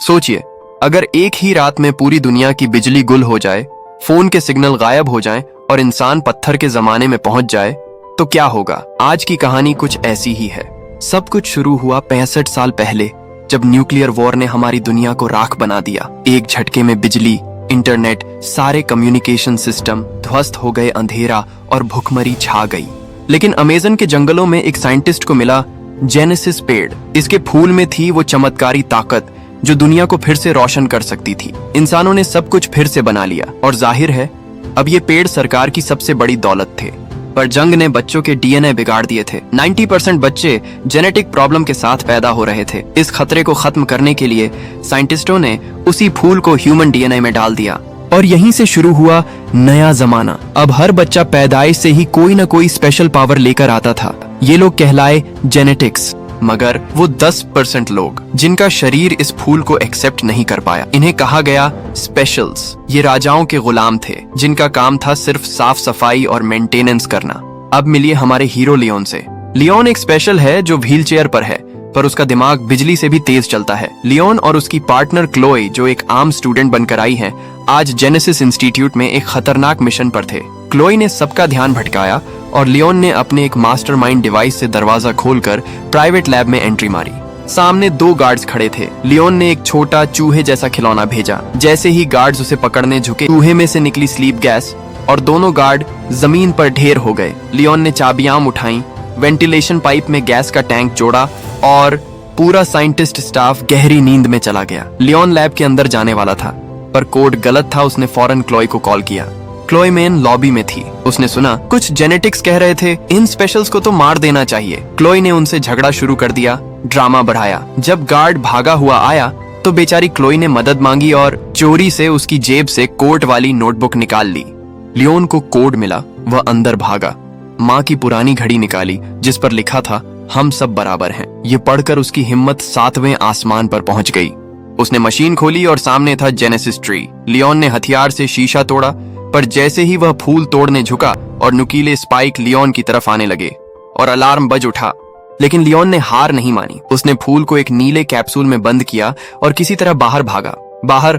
सोचिए, अगर एक ही रात में पूरी दुनिया की बिजली गुल हो जाए, फोन के सिग्नल गायब हो जाएं और इंसान पत्थर के जमाने में पहुंच जाए तो क्या होगा। आज की कहानी कुछ ऐसी ही है। सब कुछ शुरू हुआ 65 साल पहले, जब न्यूक्लियर वॉर ने हमारी दुनिया को राख बना दिया। एक झटके में बिजली, इंटरनेट, सारे कम्युनिकेशन सिस्टम ध्वस्त हो गए, अंधेरा और भुखमरी छा गई। लेकिन अमेज़न के जंगलों में एक साइंटिस्ट को मिला जेनेसिस पेड़। इसके फूल में थी वो चमत्कारी ताकत जो दुनिया को फिर से रोशन कर सकती थी। इंसानों ने सब कुछ फिर से बना लिया और जाहिर है अब ये पेड़ सरकार की सबसे बड़ी दौलत थे। पर जंग ने बच्चों के डीएनए बिगाड़ दिए थे। 90% बच्चे जेनेटिक प्रॉब्लम के साथ पैदा हो रहे थे। इस खतरे को खत्म करने के लिए साइंटिस्टों ने उसी फूल को ह्यूमन डीएनए में डाल दिया और यहीं से शुरू हुआ नया जमाना। अब हर बच्चा पैदाइश से ही कोई ना कोई स्पेशल पावर लेकर आता था। ये लोग कहलाए जेनेटिक्स। मगर वो 10% लोग जिनका शरीर इस फूल को एक्सेप्ट नहीं कर पाया, इन्हें कहा गया स्पेशल्स। ये राजाओं के गुलाम थे जिनका काम था सिर्फ साफ सफाई और मेंटेनेंस करना। अब मिलिए हमारे हीरो लियोन से। लियोन एक स्पेशल है जो व्हील चेयर पर है, पर उसका दिमाग बिजली से भी तेज चलता है। लियोन और उसकी पार्टनर क्लोई, जो एक आम स्टूडेंट बनकर आई है, आज जेनेसिस इंस्टीट्यूट में एक खतरनाक मिशन पर थे। क्लोई ने सबका ध्यान भटकाया और लियोन ने अपने एक मास्टरमाइंड डिवाइस से दरवाजा खोलकर प्राइवेट लैब में एंट्री मारी। सामने 2 गार्ड्स खड़े थे। लियोन ने एक छोटा चूहे जैसा खिलौना भेजा। जैसे ही गार्ड्स उसे पकड़ने झुके, चूहे में से निकली स्लीप गैस और दोनों गार्ड जमीन पर ढेर हो गए। लियोन ने चाबियां उठाई, वेंटिलेशन पाइप में गैस का टैंक जोड़ा और पूरा साइंटिस्ट स्टाफ गहरी नींद में चला गया। लियोन लैब के अंदर जाने वाला था, पर कोड गलत था। उसने फौरन क्लोई को कॉल किया। क्लोई मेन लॉबी में थी। उसने सुना कुछ जेनेटिक्स कह रहे थे इन स्पेशल्स को तो मार देना चाहिए। क्लोई ने उनसे झगड़ा शुरू कर दिया, ड्रामा बढ़ाया। जब गार्ड भागा हुआ आया तो बेचारी क्लोई ने मदद मांगी और चोरी से उसकी जेब से कोर्ट वाली नोटबुक निकाल ली। लियोन को कोड मिला, वह अंदर भागा। माँ की पुरानी घड़ी निकाली जिस पर लिखा था हम सब बराबर हैं। ये पढ़कर उसकी हिम्मत 7वें आसमान पर पहुंच गई। उसने मशीन खोली और सामने था जेनेसिस ट्री। लियोन ने हथियार से शीशा तोड़ा, पर जैसे ही वह फूल तोड़ने झुका और नुकीले स्पाइक लियोन की तरफ आने लगे और अलार्म बज उठा, लेकिन लियोन ने हार नहीं मानी। उसने फूल को एक नीले कैप्सूल में बंद किया और किसी तरह बाहर भागा। बाहर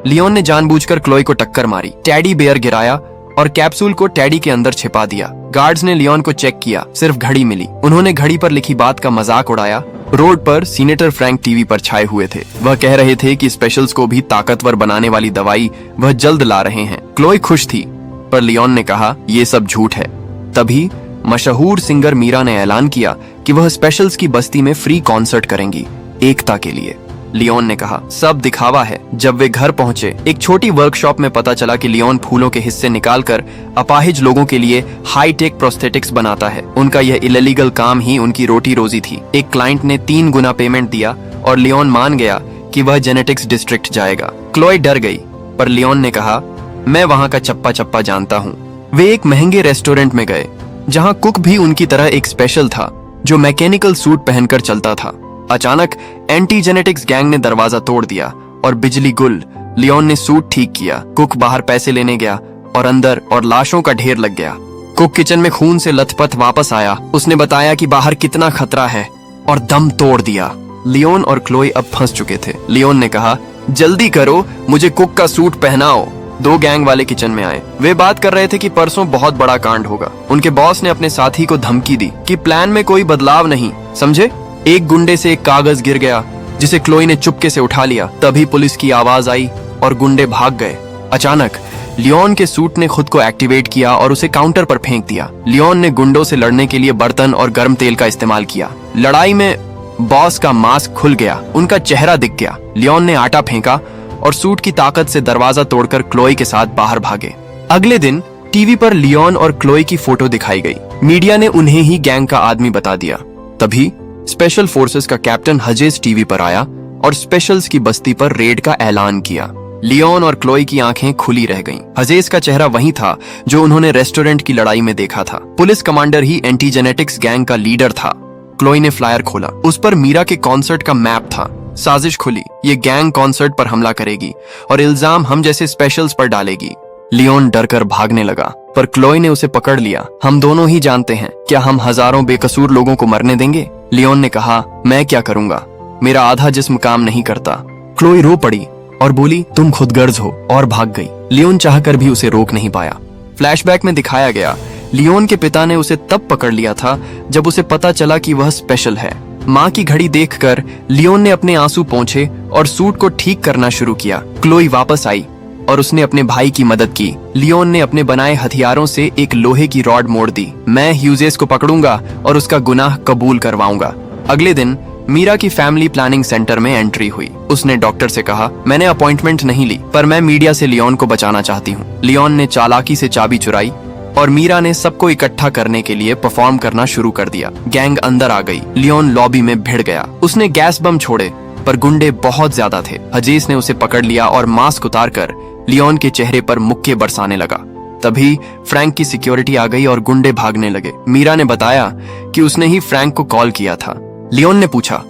लियोन ने जानबूझकर क्लोई को टक्कर मारी, टेडी बेयर गिराया और कैप्सूल को टेडी के अंदर छिपा दिया। गार्ड्स ने लियोन को चेक किया, सिर्फ घड़ी मिली। उन्होंने घड़ी पर लिखी बात का मजाक उड़ाया। रोड पर सीनेटर फ्रैंक टीवी पर छाए हुए थे। वह कह रहे थे कि स्पेशल्स को भी ताकतवर बनाने वाली दवाई वह जल्द ला रहे हैं। क्लोई खुश थी, पर लियोन ने कहा ये सब झूठ है। तभी मशहूर सिंगर मीरा ने ऐलान किया कि वह स्पेशल्स की बस्ती में फ्री कॉन्सर्ट करेंगी, एकता के लिए। लियोन ने कहा सब दिखावा है। जब वे घर पहुंचे, एक छोटी वर्कशॉप में पता चला कि लियोन फूलों के हिस्से निकालकर अपाहिज लोगों के लिए हाईटेक प्रोस्थेटिक्स बनाता है। उनका यह इलीगल काम ही उनकी रोटी रोजी थी। एक क्लाइंट ने 3 गुना पेमेंट दिया और लियोन मान गया कि वह जेनेटिक्स डिस्ट्रिक्ट जाएगा। क्लोई डर गई, पर लियोन ने कहा मैं वहां का चप्पा चप्पा जानता हूँ। वे एक महंगे रेस्टोरेंट में गए जहाँ कुक भी उनकी तरह एक स्पेशल था जो मैकेनिकल सूट पहनकर चलता था। अचानक एंटी जेनेटिक्स गैंग ने दरवाजा तोड़ दिया और बिजली गुल। लियोन ने सूट ठीक किया। कुक बाहर पैसे लेने गया और अंदर और लाशों का ढेर लग गया। कुक किचन में खून से लथपथ वापस आया। उसने बताया कि बाहर कितना खतरा है और दम तोड़ दिया। लियोन और क्लोई अब फंस चुके थे। लियोन ने कहा जल्दी करो, मुझे कुक का सूट पहनाओ। 2 गैंग वाले किचन में आए। वे बात कर रहे थे कि परसों बहुत बड़ा कांड होगा। उनके बॉस ने अपने साथी को धमकी दी कि प्लान में कोई बदलाव नहीं, समझे। एक गुंडे से एक कागज गिर गया जिसे क्लोई ने चुपके से उठा लिया। तभी पुलिस की आवाज आई और गुंडे भाग गए। अचानक लियोन के सूट ने खुद को एक्टिवेट किया और उसे काउंटर पर फेंक दिया। लियोन ने गुंडों से लड़ने के लिए बर्तन और गर्म तेल का इस्तेमाल किया। लड़ाई में बॉस का मास्क खुल गया, उनका चेहरा दिख गया। लियोन ने आटा फेंका और सूट की ताकत से दरवाजा तोड़कर क्लोई के साथ बाहर भागे। अगले दिन टीवी पर लियोन और क्लोई की फोटो दिखाई गई। मीडिया ने उन्हें ही गैंग का आदमी बता दिया। तभी स्पेशल फोर्सेस का कैप्टन हजेस टीवी पर आया और स्पेशल्स की बस्ती पर रेड का ऐलान किया। लियोन और क्लोई की आंखें खुली रह गईं। हजेस का चेहरा वही था जो उन्होंने रेस्टोरेंट की लड़ाई में देखा था। पुलिस कमांडर ही एंटी जेनेटिक्स गैंग का लीडर था। क्लोई ने फ्लायर खोला, उस पर मीरा के कॉन्सर्ट का मैप था। साजिश खुली, ये गैंग कॉन्सर्ट पर हमला करेगी और इल्जाम हम जैसे स्पेशल्स पर डालेगी। लियोन डरकर भागने लगा, पर क्लोई ने उसे पकड़ लिया। हम दोनों ही जानते हैं, क्या हम हजारों बेकसूर लोगों को मरने देंगे? लियोन ने कहा मैं क्या करूंगा, मेरा आधा जिस्म काम नहीं करता। क्लोई रो पड़ी और बोली, तुम खुदगर्ज हो, और भाग गई। लियोन चाहकर भी उसे रोक नहीं पाया। फ्लैशबैक में दिखाया गया, लियोन के पिता ने उसे तब पकड़ लिया था जब उसे पता चला कि वह स्पेशल है। माँ की घड़ी देखकर लियोन ने अपने आंसू पोंछे और सूट को ठीक करना शुरू किया। क्लोई वापस आई और उसने अपने भाई की मदद की। लियोन ने अपने बनाए हथियारों से एक लोहे की रॉड मोड़ दी। मैं ह्यूजेस को पकड़ूंगा और उसका गुनाह कबूल करवाऊंगा। अगले दिन मीरा की फैमिली प्लानिंग सेंटर में एंट्री हुई। उसने डॉक्टर से कहा, मैंने अपॉइंटमेंट नहीं ली, पर मैं मीडिया से लियोन को बचाना चाहती हूँ। लियोन ने चालाकी से चाबी चुराई और मीरा ने सबको इकट्ठा करने के लिए परफॉर्म करना शुरू कर दिया। गैंग अंदर आ गई। लियोन लॉबी में भिड़ गया। उसने गैस बम छोड़े, पर गुंडे बहुत ज्यादा थे। हजेस ने उसे पकड़ लिया और मास्क उतारकर लियोन के चेहरे पर मुक्के बरसाने लगा। तभी फ्रैंक की सिक्योरिटी आ गई और गुंडे भागने लगे। मीरा ने बताया कि उसने ही फ्रैंक को कॉल किया था। लियोन ने पूछा,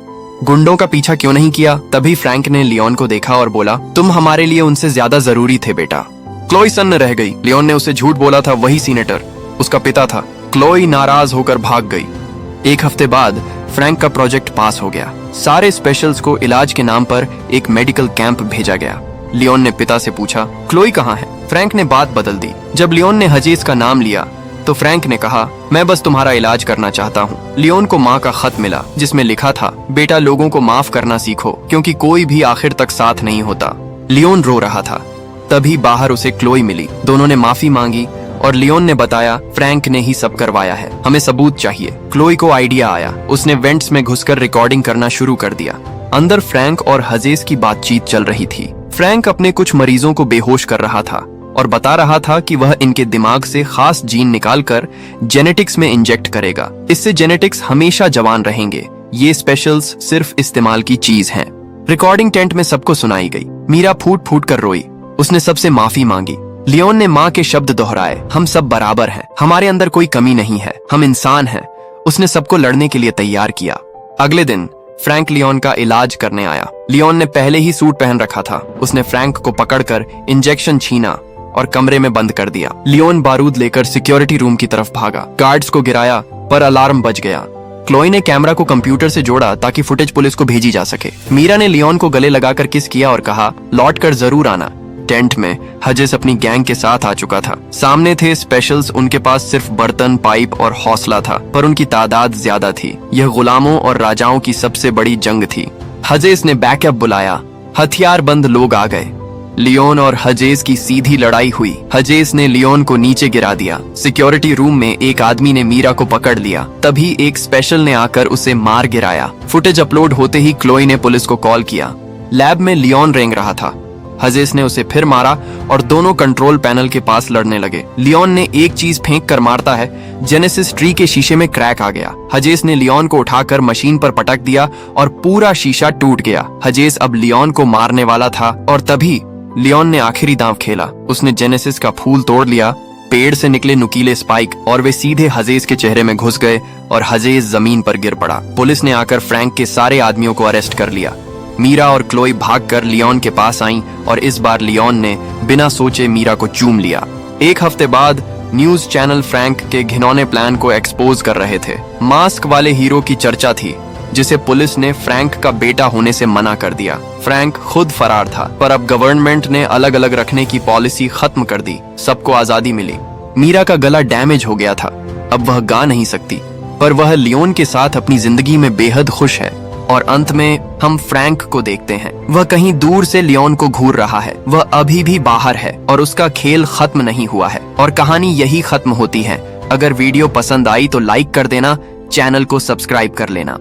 गुंडों का पीछा क्यों नहीं किया? तभी फ्रैंक ने लियोन को देखा और बोला, तुम हमारे लिए उनसे ज्यादा जरूरी थे बेटा। क्लोई सन्न रह गई। लियोन ने उसे झूठ बोला था, वही सीनेटर उसका पिता था। क्लोई नाराज होकर भाग गई। एक हफ्ते बाद फ्रैंक का प्रोजेक्ट पास हो गया। सारे स्पेशल्स को इलाज के नाम पर एक मेडिकल कैंप भेजा गया। लियोन ने पिता से पूछा, क्लोई कहाँ है? फ्रैंक ने बात बदल दी। जब लियोन ने हजेस का नाम लिया तो फ्रैंक ने कहा, मैं बस तुम्हारा इलाज करना चाहता हूँ। लियोन को माँ का खत मिला जिसमें लिखा था, बेटा लोगों को माफ करना सीखो, क्योंकि कोई भी आखिर तक साथ नहीं होता। लियोन रो रहा था। तभी बाहर उसे क्लोई मिली। दोनों ने माफी मांगी और लियोन ने बताया, फ्रैंक ने ही सब करवाया है, हमें सबूत चाहिए। क्लोई को आइडिया आया। उसने वेंट्स में घुसकर रिकॉर्डिंग करना शुरू कर दिया। अंदर फ्रैंक और हजेस की बातचीत चल रही थी। फ्रैंक अपने कुछ मरीजों को बेहोश कर रहा था और बता रहा था कि वह इनके दिमाग से खास जीन निकालकर जेनेटिक्स में इंजेक्ट करेगा। इससे जेनेटिक्स हमेशा जवान रहेंगे। ये स्पेशल्स सिर्फ इस्तेमाल की चीज हैं। रिकॉर्डिंग टेंट में सबको सुनाई गई। मीरा फूट फूट कर रोई। उसने सबसे माफी मांगी। लियोन ने माँ के शब्द दोहराए, हम सब बराबर हैं, हमारे अंदर कोई कमी नहीं है, हम इंसान हैं। उसने सबको लड़ने के लिए तैयार किया। अगले दिन फ्रैंक लियोन का इलाज करने आया। लियोन ने पहले ही सूट पहन रखा था। उसने फ्रैंक को पकड़कर इंजेक्शन छीना और कमरे में बंद कर दिया। लियोन बारूद लेकर सिक्योरिटी रूम की तरफ भागा। गार्ड्स को गिराया, पर अलार्म बज गया। क्लोई ने कैमरा को कंप्यूटर से जोड़ा ताकि फुटेज पुलिस को भेजी जा सके। मीरा ने लियोन को गले लगाकर किस किया और कहा, लौट कर जरूर आना। टेंट में हजेस अपनी गैंग के साथ आ चुका था। सामने थे स्पेशल्स। उनके पास सिर्फ बर्तन, पाइप और हौसला था, पर उनकी तादाद ज्यादा थी। यह गुलामों और राजाओं की सबसे बड़ी जंग थी। हजेस ने बैकअप बुलाया। हथियारबंद लोग आ गए। लियोन और हजेस की सीधी लड़ाई हुई। हजेस ने लियोन को नीचे गिरा दिया। सिक्योरिटी रूम में एक आदमी ने मीरा को पकड़ लिया। तभी एक स्पेशल ने आकर उसे मार गिराया। फुटेज अपलोड होते ही क्लोई ने पुलिस को कॉल किया। लैब में लियोन रेंग रहा था। हजेस ने उसे फिर मारा और दोनों कंट्रोल पैनल के पास लड़ने लगे। लियोन ने एक चीज फेंक कर मारता है, जेनेसिस ट्री के शीशे में क्रैक आ गया। हजेस ने लियोन को उठाकर मशीन पर पटक दिया और पूरा शीशा टूट गया। हजेस अब लियोन को मारने वाला था और तभी लियोन ने आखिरी दांव खेला। उसने जेनेसिस का फूल तोड़ लिया। पेड़ से निकले नुकीले स्पाइक और वे सीधे हजेस के चेहरे में घुस गए और हजेस जमीन पर गिर पड़ा। पुलिस ने आकर फ्रैंक के सारे आदमियों को अरेस्ट कर लिया। मीरा और क्लोई भागकर लियोन के पास आईं और इस बार लियोन ने बिना सोचे मीरा को चूम लिया। एक हफ्ते बाद न्यूज चैनल फ्रैंक के घिनौने प्लान को एक्सपोज कर रहे थे। मास्क वाले हीरो की चर्चा थी, जिसे पुलिस ने फ्रैंक का बेटा होने से मना कर दिया। फ्रैंक खुद फरार था, पर अब गवर्नमेंट ने अलग अलग रखने की पॉलिसी खत्म कर दी। सबको आजादी मिली। मीरा का गला डैमेज हो गया था, अब वह गा नहीं सकती, पर वह लियोन के साथ अपनी जिंदगी में बेहद खुश है। और अंत में हम फ्रैंक को देखते हैं। वह कहीं दूर से लियोन को घूर रहा है। वह अभी भी बाहर है और उसका खेल खत्म नहीं हुआ है और कहानी यही खत्म होती है। अगर वीडियो पसंद आई तो लाइक कर देना, चैनल को सब्सक्राइब कर लेना।